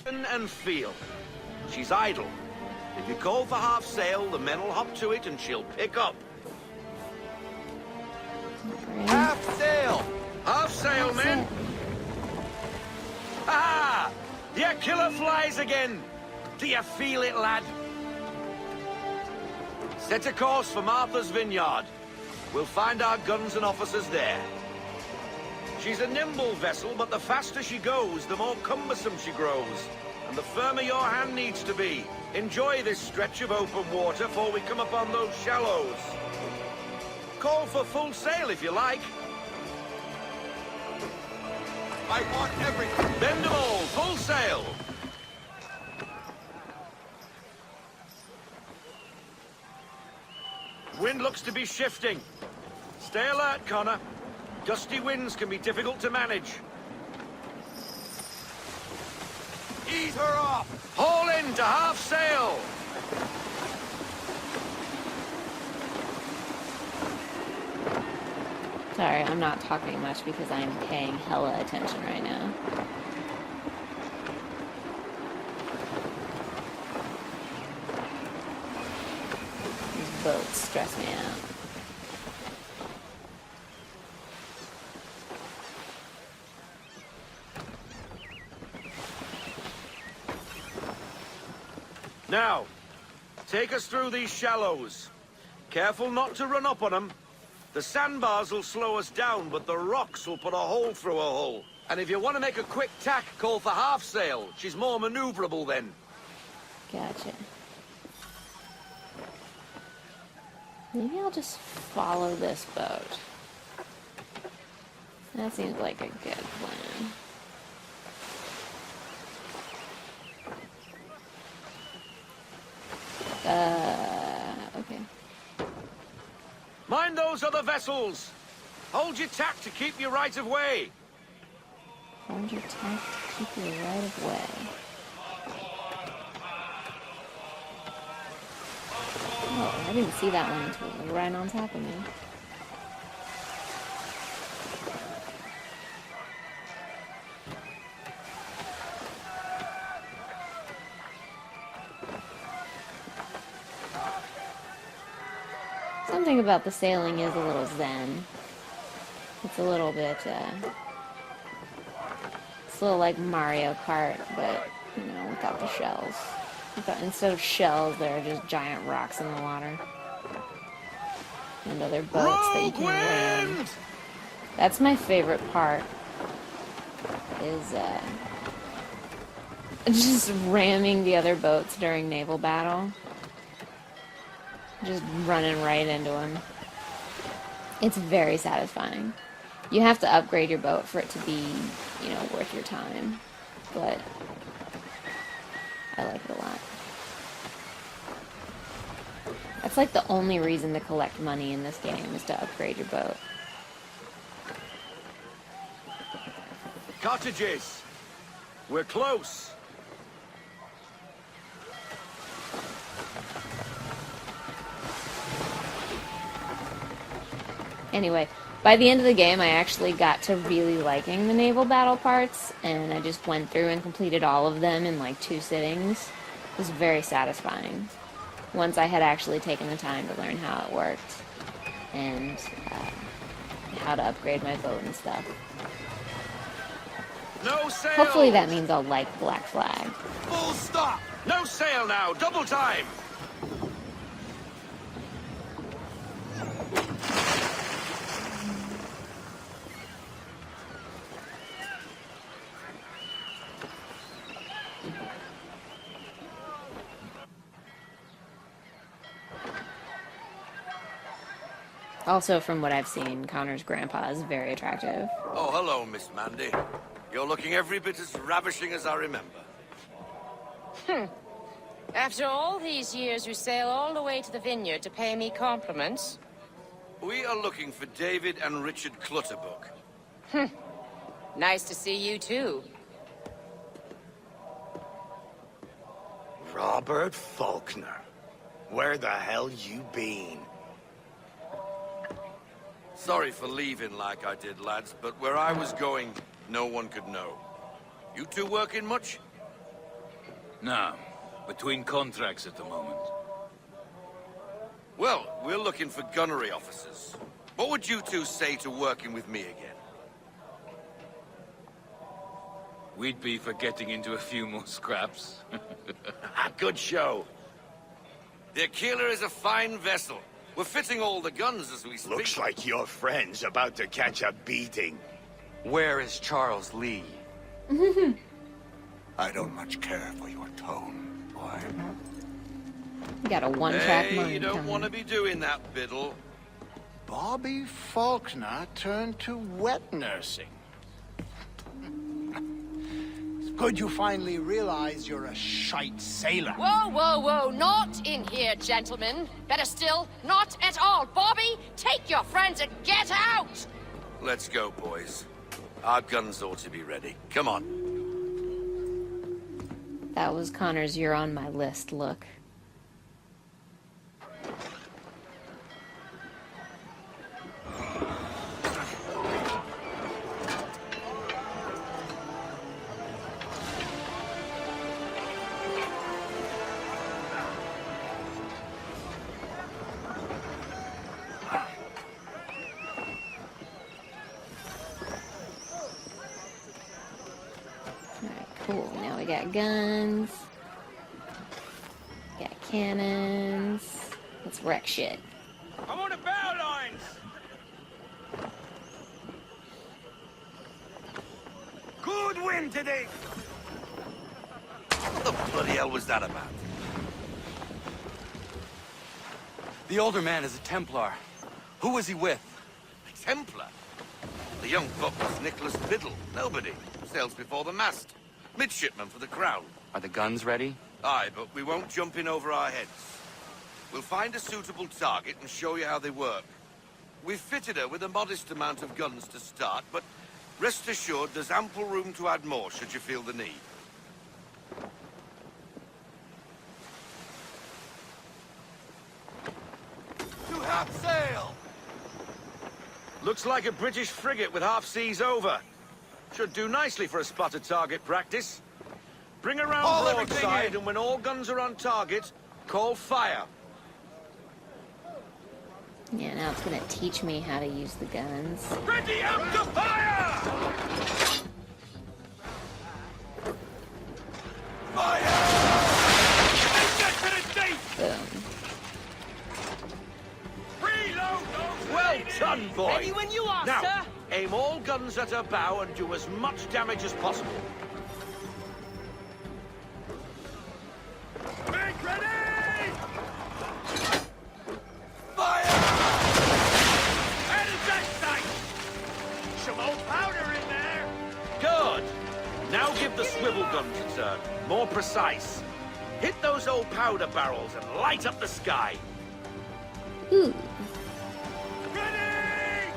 And feel. She's idle. If you call for half sail, the men will hop to it and she'll pick up. Half sail! Half sail, men! Ah! Your killer flies again! Do you feel it, lad? Set a course for Martha's Vineyard. We'll find our guns and officers there. She's a nimble vessel, but the faster she goes, the more cumbersome she grows. And the firmer your hand needs to be. Enjoy this stretch of open water before we come upon those shallows. Call for full sail if you like. I want everything. Bend them all, full sail. Wind looks to be shifting. Stay alert, Connor. Gusty winds can be difficult to manage. Ease her off! Haul in to half sail! Sorry, I'm not talking much because I'm paying hella attention right now. These boats stress me out. Now, take us through these shallows. Careful not to run up on them. The sandbars will slow us down, but the rocks will put a hole through a hull. And if you want to make a quick tack, call for half sail. She's more maneuverable then. Gotcha. Maybe I'll just follow this boat. That seems like a good plan. Okay. Mind those other vessels! Hold your tack to keep your right of way! Hold your tack to keep your right of way. Oh, I didn't see that one until it was right on top of me. Something about the sailing is a little zen. It's a little bit, it's a little like Mario Kart, but, you know, without the shells. Instead of shells, there are just giant rocks in the water. And other boats that you can ram. That's my favorite part. Is, just ramming the other boats during naval battle. Just running right into them. It's very satisfying. You have to upgrade your boat for it to be, you know, worth your time. But I like it a lot. That's like the only reason to collect money in this game is to upgrade your boat. Cottages! We're close! Anyway, by the end of the game, I actually got to really liking the naval battle parts, and I just went through and completed all of them in like 2 sittings. It was very satisfying. Once I had actually taken the time to learn how it worked, and how to upgrade my boat and stuff. No sail! Hopefully that means I'll like Black Flag. Full stop! No sail now! Double time! Also, from what I've seen, Connor's grandpa is very attractive. Oh, hello, Miss Mandy. You're looking every bit as ravishing as I remember. After all these years, you sail all the way to the vineyard to pay me compliments? We are looking for David and Richard Clutterbuck. Nice to see you, too. Robert Faulkner. Where the hell you been? Sorry for leaving like I did, lads, but where I was going, no one could know. You two working much? No, between contracts at the moment. Well, we're looking for gunnery officers. What would you two say to working with me again? We'd be for getting into a few more scraps. Good show. The Aquila is a fine vessel. We're fitting all the guns as we speak. Looks like your friend's about to catch a beating. Where is Charles Lee? I don't much care for your tone, boy. You got a one-track Hey, mind you don't coming. want to be doing that, Biddle. Bobby Faulkner turned to wet nursing. It's good you finally realize you're a shite sailor. Whoa, whoa, whoa, not in here, gentlemen. Better still, not at all. Bobby, take your friends and get out! Let's go, boys. Our guns ought to be ready. Come on. That was Connor's "you're on my list" look. Alright, cool. Now we got guns. Got cannons. Let's wreck shit. I'm on the bow lines! Good wind today! What the bloody hell was that about? The older man is a Templar. Who was he with? A Templar? The young buck was Nicholas Biddle. Nobody. Sails before the mast. Midshipman for the Crown. Are the guns ready? Aye, but we won't jump in over our heads. We'll find a suitable target and show you how they work. We've fitted her with a modest amount of guns to start, but rest assured there's ample room to add more should you feel the need. To half sail! Looks like a British frigate with half seas over. Should do nicely for a spotted target practice. Bring her round Haul everything broadside, in. and when all guns are on target, call fire. Yeah, now it's gonna teach me how to use the guns. Ready up to fire! Boom. Well done, boy! Ready when you are, now, sir. aim all guns at her bow and do as much damage as possible. Make ready! Fire! How does that sight? Some old powder in there. Good! Now give the swivel guns a turn. More precise. Hit those old powder barrels and light up the sky. Ooh. Ready!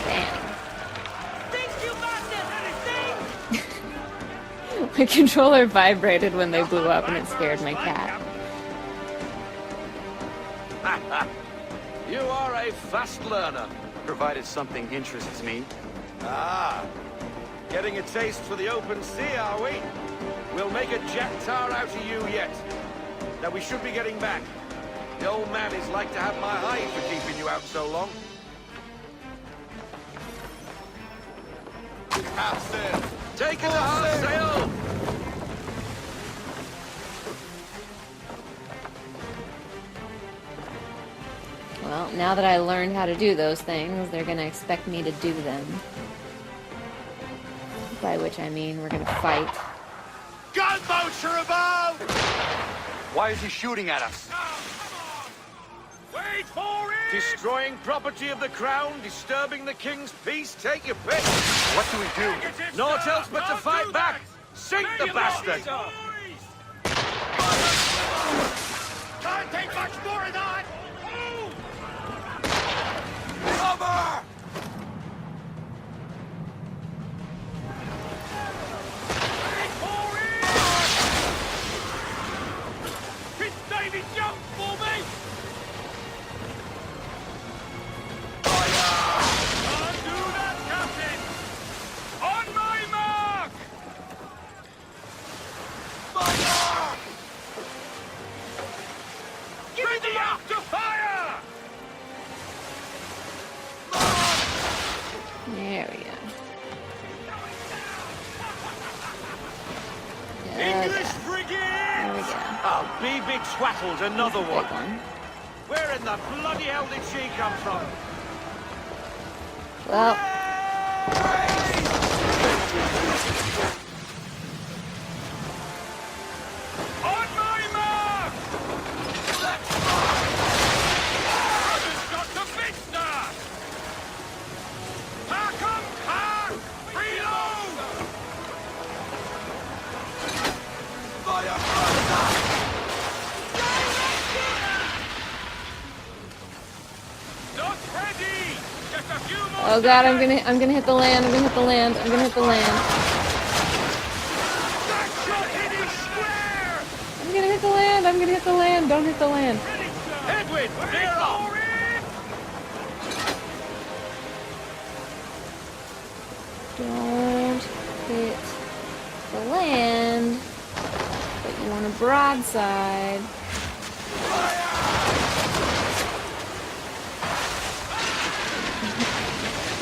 Bam. Think you masters anything? My controller vibrated when they blew up and it scared my cat. You are a fast learner. Provided something interests me. Ah, getting a taste for the open sea, are we? We'll make a jack tar out of you yet. Now we should be getting back. The old man is like to have my hide for keeping you out so long. Half sail! Take it to half sail! Well, now that I learned how to do those things, they're gonna expect me to do them. By which I mean we're gonna fight. Gunboats are about! Why is he shooting at us? Wait for it! Destroying property of the crown, disturbing the king's peace, take your pick. What do we do? Naught else but to fight back. Sink the bastard! Can't take much more of that! Cover! Prince David, jump for me! Can't do that, Captain! On my mark! twattled another Big one. one. Where in the bloody hell did she come from? Well, On my mark! Brothers got the Vista! Pack 'em, pack! Reload! Not ready! Just a few more oh god, I'm seconds. gonna hit the land. I'm gonna hit the land. I'm gonna hit the land. That shot hit his square! I'm gonna hit the land. I'm gonna hit the land. Don't hit the land. Headwind, clear off! Don't hit the land. But you want a broadside.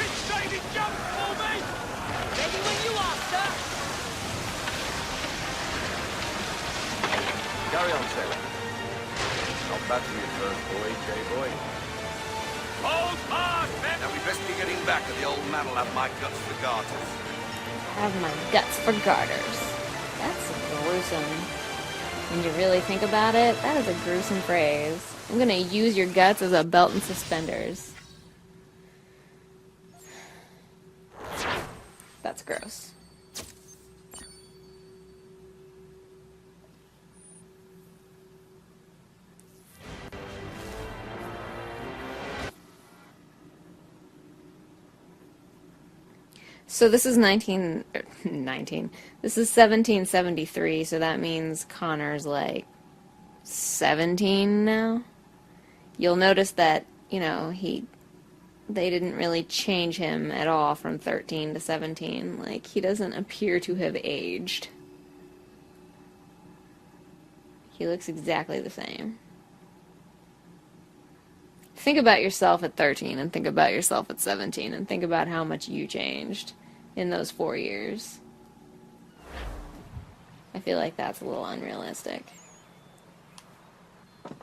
Fixated jump for me! Ready when you are, sir! Carry on, sailor. Not bad for your first voyage, eh, boy? Hold fast, men! Now we best be getting back, or the old man will have my guts for garters. Have my guts for garters. That's gruesome. When you really think about it, that is a gruesome phrase. I'm gonna use your guts as a belt and suspenders. That's gross. So this is 19. This is 1773, so that means Connor's like 17 now. You'll notice that, you know, they didn't really change him at all from 13 to 17. Like, he doesn't appear to have aged. He looks exactly the same. Think about yourself at 13 and think about yourself at 17 and think about how much you changed in those 4 years. I feel like that's a little unrealistic.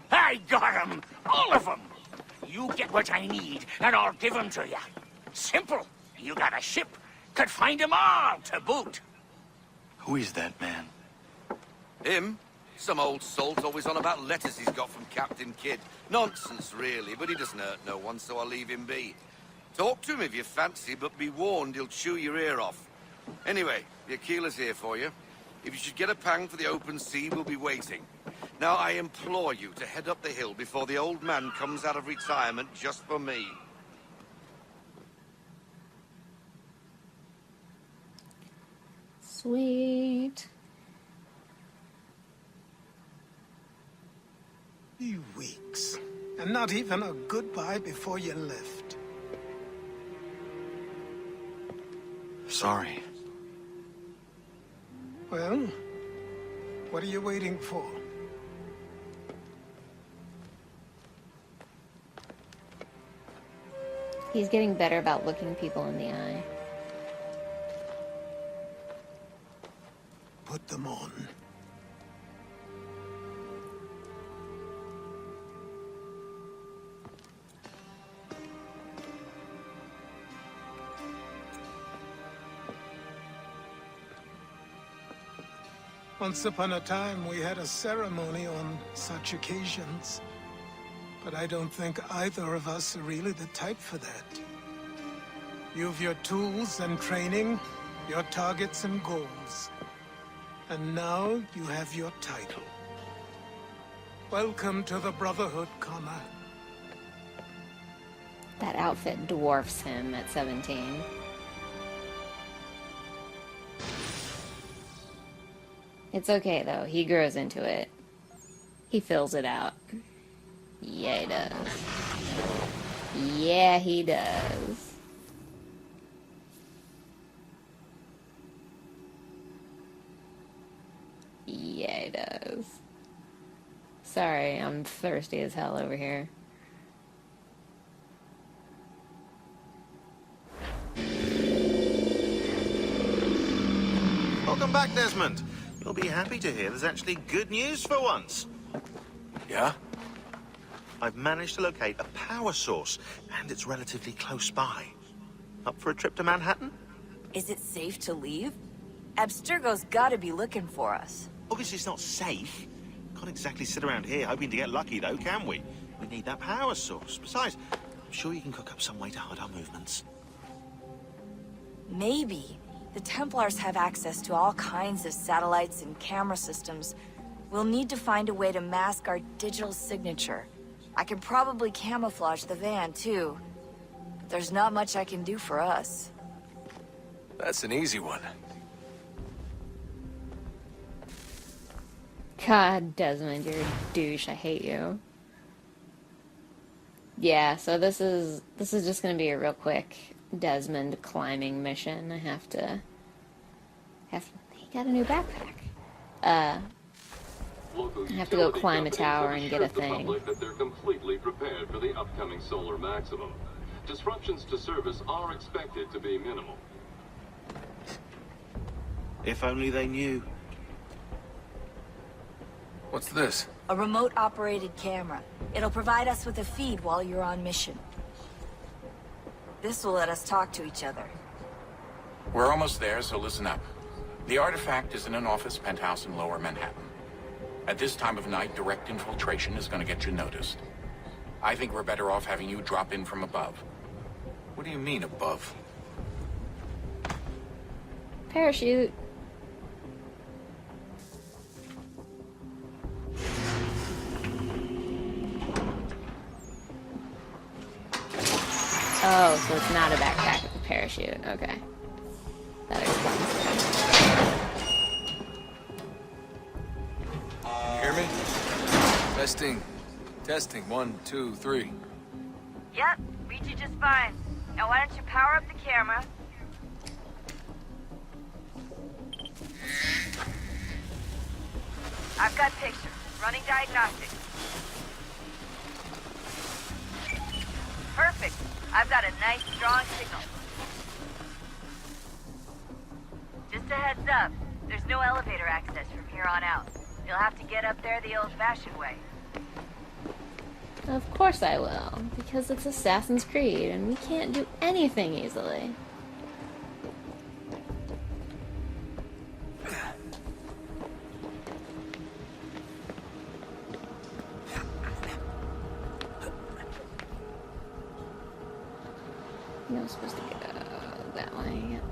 I got 'em! All of 'em! You get what I need, and I'll give 'em to you. Simple. You got a ship. Could find 'em all to boot. Who is that man? Him? Some old salt always on about letters he's got from Captain Kidd. Nonsense, really, but he doesn't hurt no one, so I'll leave him be. Talk to him if you fancy, but be warned he'll chew your ear off. Anyway, the Aquila's here for you. If you should get a pang for the open sea, we'll be waiting. Now, I implore you to head up the hill before the old man comes out of retirement just for me. Sweet. 3 weeks. And not even a goodbye before you left. Sorry. Well, what are you waiting for? He's getting better about looking people in the eye. Put them on. Once upon a time, we had a ceremony on such occasions. But I don't think either of us are really the type for that. You've your tools and training, your targets and goals. And now you have your title. Welcome to the Brotherhood, Connor. That outfit dwarfs him at 17. It's okay, though. He grows into it. He fills it out. Yeah, he does. Yeah, he does. Yeah, he does. Sorry, I'm thirsty as hell over here. Welcome back, Desmond. You'll be happy to hear there's actually good news for once. Yeah? I've managed to locate a power source, and it's relatively close by. Up for a trip to Manhattan? Is it safe to leave? Abstergo's gotta be looking for us. Obviously it's not safe. Can't exactly sit around here hoping to get lucky, though, can we? We need that power source. Besides, I'm sure you can cook up some way to hide our movements. Maybe. The Templars have access to all kinds of satellites and camera systems. We'll need to find a way to mask our digital signature. I can probably camouflage the van, too. But there's not much I can do for us. That's an easy one. God, Desmond, you're a douche. I hate you. Yeah, so this is just gonna be a real quick Desmond climbing mission. I have to he got a new backpack. I have to go climb a tower and get a thing. That they're completely prepared for the upcoming solar maximum. Disruptions to service are expected to be minimal. If only they knew. What's this? A remote-operated camera. It'll provide us with a feed while you're on mission. This will let us talk to each other. We're almost there, so listen up. The artifact is in an office penthouse in Lower Manhattan. At this time of night, direct infiltration is going to get you noticed. I think we're better off having you drop in from above. What do you mean, above? Parachute. Oh, so it's not a backpack, it's a parachute. Okay. That explains it. You hear me? Testing. Testing. 1, 2, 3. Yep, read you just fine. Now why don't you power up the camera? I've got pictures. Running diagnostics. Perfect. I've got a nice, strong signal. Just a heads up, there's no elevator access from here on out. You'll have to get up there the old-fashioned way. Of course I will, because it's Assassin's Creed, and we can't do anything easily. No, I'm supposed to go that way. Yep.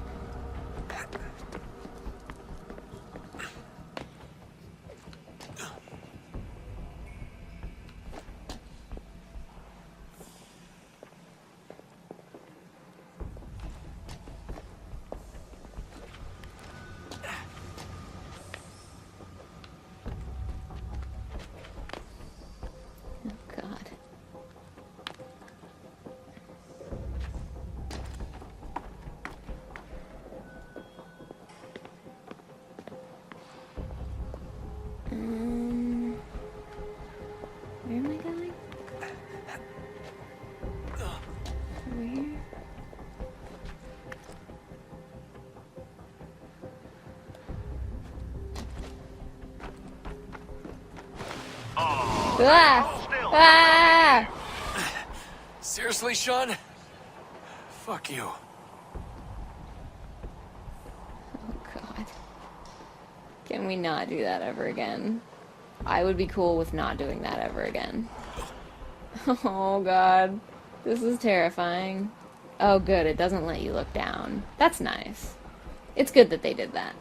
Where am I going? Over here? Ah! Seriously, Sean? Fuck you. Oh, God. Can we not do that ever again? I would be cool with not doing that ever again. Oh, God. This is terrifying. Oh, good. It doesn't let you look down. That's nice. It's good that they did that.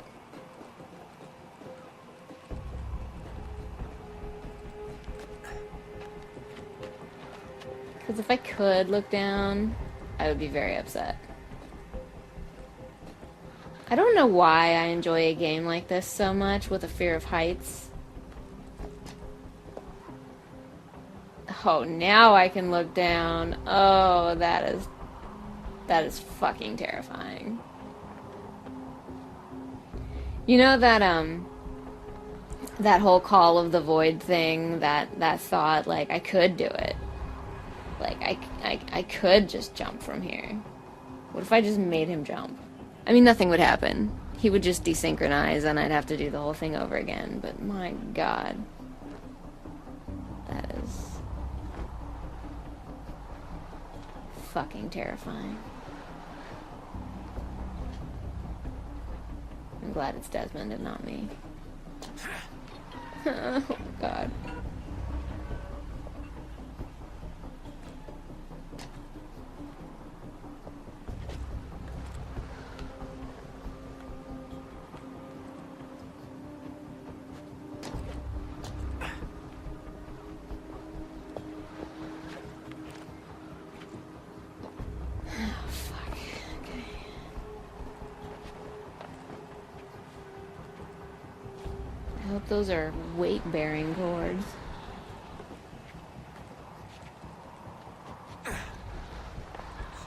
Because if I could look down, I would be very upset. I don't know why I enjoy a game like this so much with a fear of heights. Oh, now I can look down. Oh, that is fucking terrifying. You know that that whole Call of the Void thing, that thought, like, I could do it. Like, I could just jump from here. What if I just made him jump? I mean, nothing would happen. He would just desynchronize and I'd have to do the whole thing over again. But my God. fucking terrifying. I'm glad it's Desmond and not me. Oh, God. I hope those are weight-bearing cords.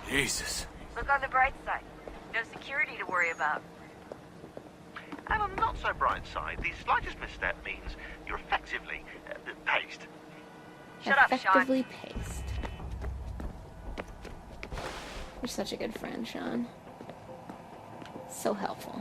Jesus. Look on the bright side. No security to worry about. And on the not so bright side, the slightest misstep means you're effectively paced. Shut up, Sean. Effectively paced. You're such a good friend, Sean. So helpful.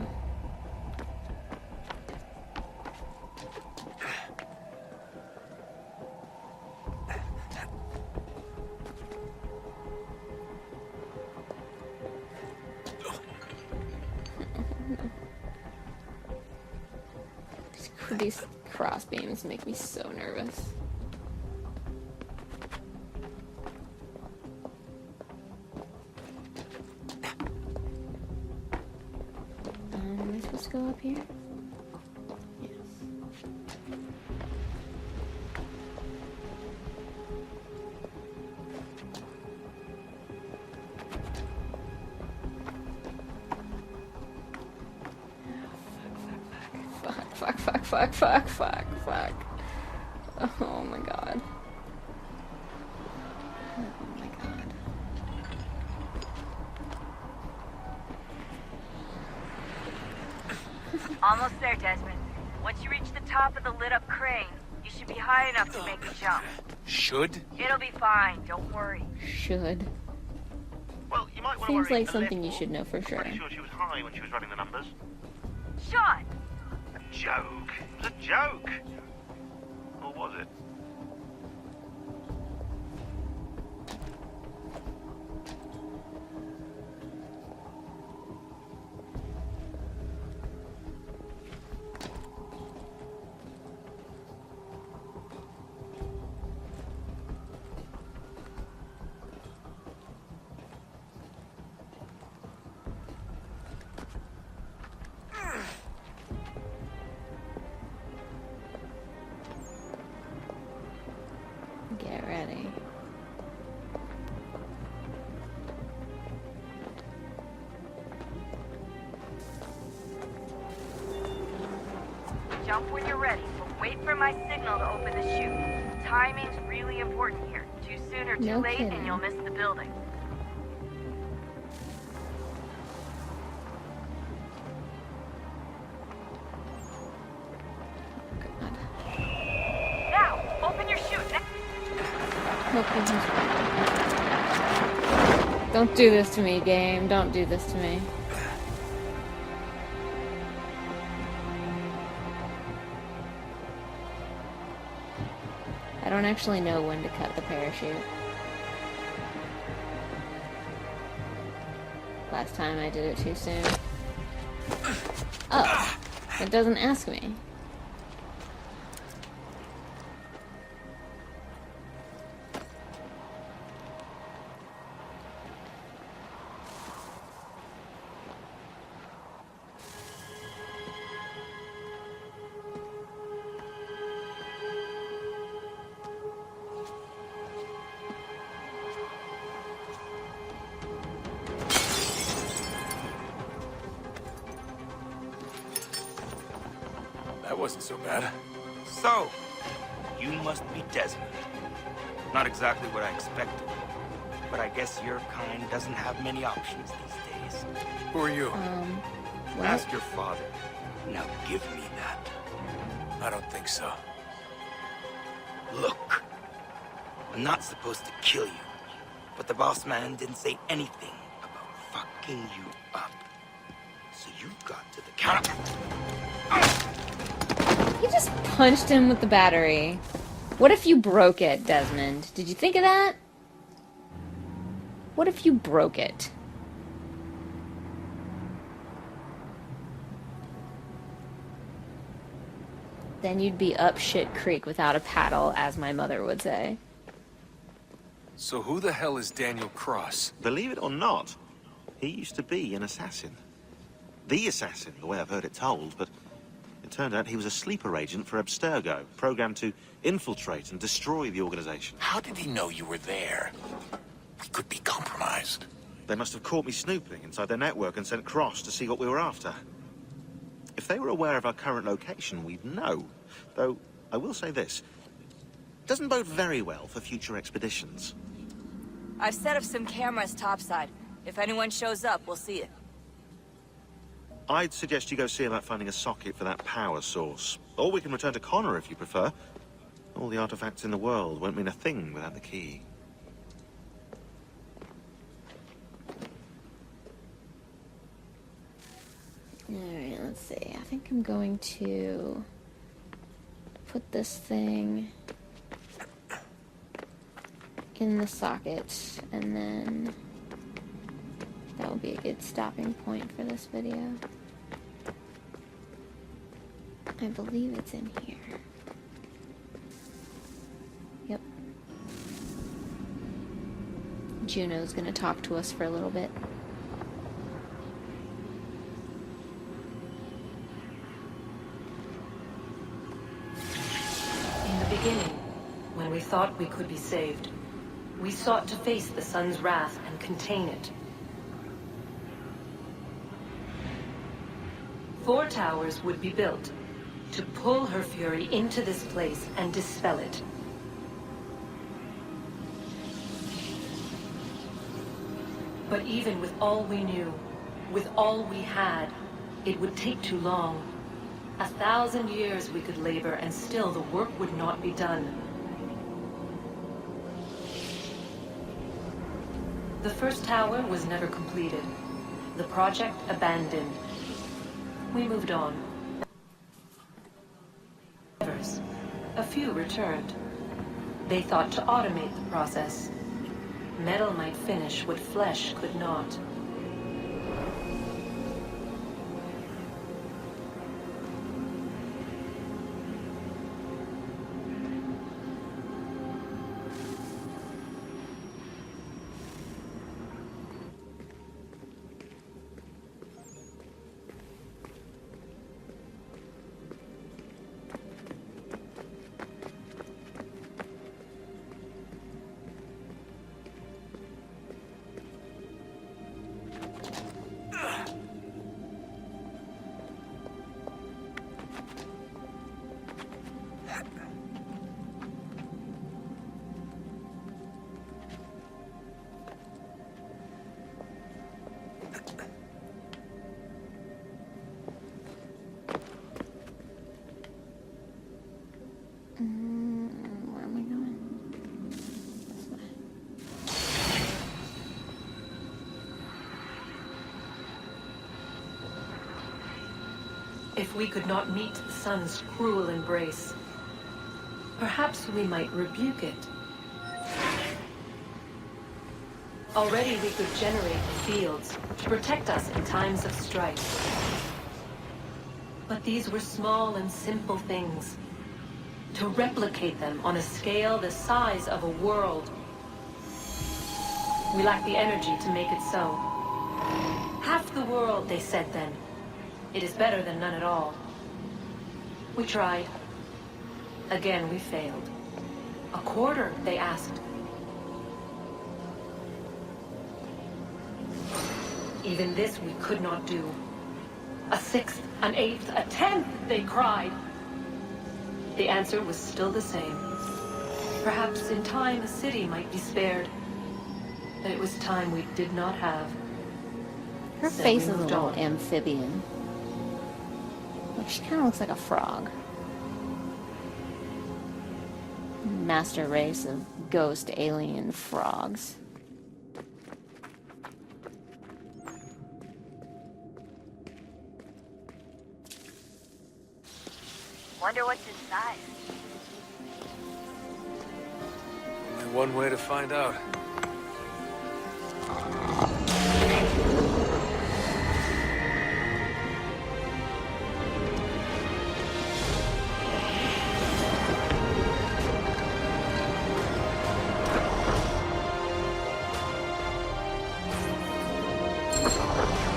These cross beams make me so nervous. Am I supposed to go up here? Yes. Fuck. Oh my god. Oh my god. Almost there, Desmond. Once you reach the top of the lit-up crane, you should be high enough to make the jump. Should? It'll be fine, don't worry. Should. Well, you might want to Seems worry like a something little. you should know for sure. Pretty sure she was high when she was running the numbers. Sean! A joke. It was a joke. Or was it? Get ready. Jump when you're ready, but wait for my signal to open the chute. Timing's really important here. Too soon or too No late kidding. and you'll miss the building. God. Now, open your chute. Don't do this to me, game. Don't do this to me. I don't actually know when to cut the parachute. Last time I did it too soon. Oh, it doesn't ask me. That wasn't so bad. So, you must be Desmond. Not exactly what I expected, but I guess your kind doesn't have many options these days. Who are you? What? Ask your father. Now give me that. I don't think so. Look, I'm not supposed to kill you, but the boss man didn't say anything about fucking you up. So you got to the counter. You just punched him with the battery. What if you broke it, Desmond? Did you think of that? What if you broke it? Then you'd be up shit creek without a paddle, as my mother would say. So who the hell is Daniel Cross? Believe it or not, he used to be an assassin. The assassin, the way I've heard it told, but it turned out he was a sleeper agent for Abstergo, programmed to infiltrate and destroy the organization. How did he know you were there? We could be compromised. They must have caught me snooping inside their network and sent Cross to see what we were after. If they were aware of our current location, we'd know. Though, I will say this. It doesn't bode very well for future expeditions. I've set up some cameras topside. If anyone shows up, we'll see it. I'd suggest you go see about finding a socket for that power source. Or we can return to Connor if you prefer. All the artifacts in the world won't mean a thing without the key. Alright, let's see. I think I'm going to put this thing in the socket, and then that will be a good stopping point for this video. I believe it's in here. Yep. Juno's gonna talk to us for a little bit. In the beginning, when we thought we could be saved, we sought to face the sun's wrath and contain it. 4 towers would be built to pull her fury into this place and dispel it. But even with all we knew, with all we had, it would take too long. 1,000 years we could labor and still the work would not be done. The first tower was never completed. The project abandoned. We moved on. A few returned. They thought to automate the process. Metal might finish what flesh could not. Where am I going? This way. If we could not meet the sun's cruel embrace, perhaps we might rebuke it. Already we could generate the fields to protect us in times of strife. But these were small and simple things. To replicate them on a scale the size of a world, we lack the energy to make it so. Half the world, they said then. It is better than none at all. We tried. Again, we failed. A quarter, they asked. Even this we could not do. A 6th, an 8th, a 10th, they cried. The answer was still the same. Perhaps in time a city might be spared. But it was time we did not have. Her So face we is a moved little on. amphibian. Like, she kind of looks like a frog. Master race of ghost alien frogs. Wonder what's inside. Only one way to find out. Templar.